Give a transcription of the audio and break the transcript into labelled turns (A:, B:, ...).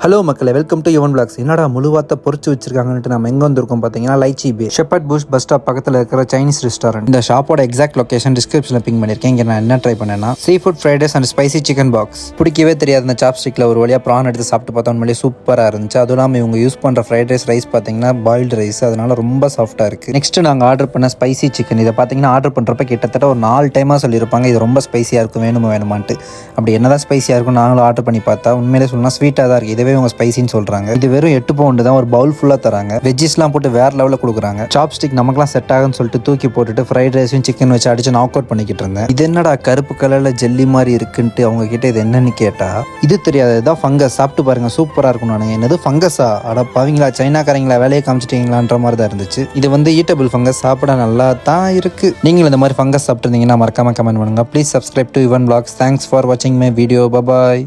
A: Hello மக்களே, welcome to Yuvan blocks. என்னடா முழுவாத்த பொறிச்சு வச்சிருக்காங்கன்ட்டு நம்ம எங்கே வந்திருக்கோம் பார்த்தீங்கன்னா லைச்சி பே ஷெப்பர்ட் புஷ் பஸ் ஸ்டாப் பக்கத்தில் இருக்கிற சைனீஸ் ரெஸ்டாரண்ட். இந்த ஷாப்போட எக்ஸாக்ட் லொகேஷன் டிஸ்கிரிப்ஷனில் பிங் பண்ணியிருக்கேன். இங்கே நான் என்ன ட்ரை பண்ணேன்னா seafood fried rice and spicy chicken box. பிடிக்கவே தெரியாத இந்த சாப்ஸ்டிக்கில் ஒரு வழியாக ப்ரான் எடுத்து சாப்பிட்டு பார்த்தா உண்மையிலே சூப்பராக இருந்துச்சு. அதுவும் இல்லாமல் இவங்க யூஸ் பண்ணுற ஃப்ரைட் ரைஸ் பார்த்தீங்கன்னா பாயில்டு ரைஸ், அதனால ரொம்ப சாஃப்ட்டாக இருக்குது. நெக்ஸ்ட் நாங்கள் ஆர்டர் பண்ண ஸ்பைசி சிக்கன். இதை பார்த்தீங்கன்னா ஆர்டர் பண்ணுறப்ப கிட்டத்தட்ட ஒரு 4 டைமாக சொல்லியிருப்பாங்க இது ரொம்ப ஸ்பைசியாக இருக்கும், வேணுமான்ட்டு. அப்படி என்னதான் ஸ்பைசியாக இருக்கும் நாங்களும் ஆர்டர் பண்ணி பார்த்தா உண்மையிலே சொல்லலாம் ஸ்வீட்டாக தான் இருக்குது. இதுவே இவங்க ஸ்பைசின்னு சொல்கிறாங்க. இது வெறும் 8 பவுண்டு தான், ஒரு பவுல் ஃபுல்லா தராங்க. வெஜ்ஜஸ்லாம் போட்டு வேற லெவலில் கொடுக்குறாங்க. சாப்ஸ்டிக் நமக்குலாம் செட் ஆகுன்னு சொல்லிட்டு தூக்கி போட்டுட்டு ஃப்ரைட் ரைஸும் சிக்கன் வச்சு அடிச்சு நாக் அவுட் பண்ணிக்கிட்டு இருந்தேன். இது என்னடா கருப்பு கலர்ல ஜெல்லி மாதிரி இருக்குன்ட்டு அவங்க கிட்ட இது என்னன்னு கேட்டா இது தெரியாது, இதான் ஃபங்கஸ், சாப்பிட்டு பாருங்க சூப்பரா இருக்கும். நானுங்க என்னது ஃபங்கஸா, அட பாவீங்களா சைனாக்காரங்களா வேலையை காமிச்சிட்டீங்களான்ற மாதிரி தான் இருந்துச்சு. இது வந்து ஈட்டபிள் ஃபங்கஸ், சாப்பிட நல்லா தான் இருக்கு. நீங்களும் இந்த மாதிரி ஃபங்கஸ் சாப்பிட்டு இருந்தீங்கன்னா மறக்காம கமெண்ட் பண்ணுங்க. Please subscribe to Yuvan vlogs. Thanks for வாட்சிங் மை வீடியோ. பாய்.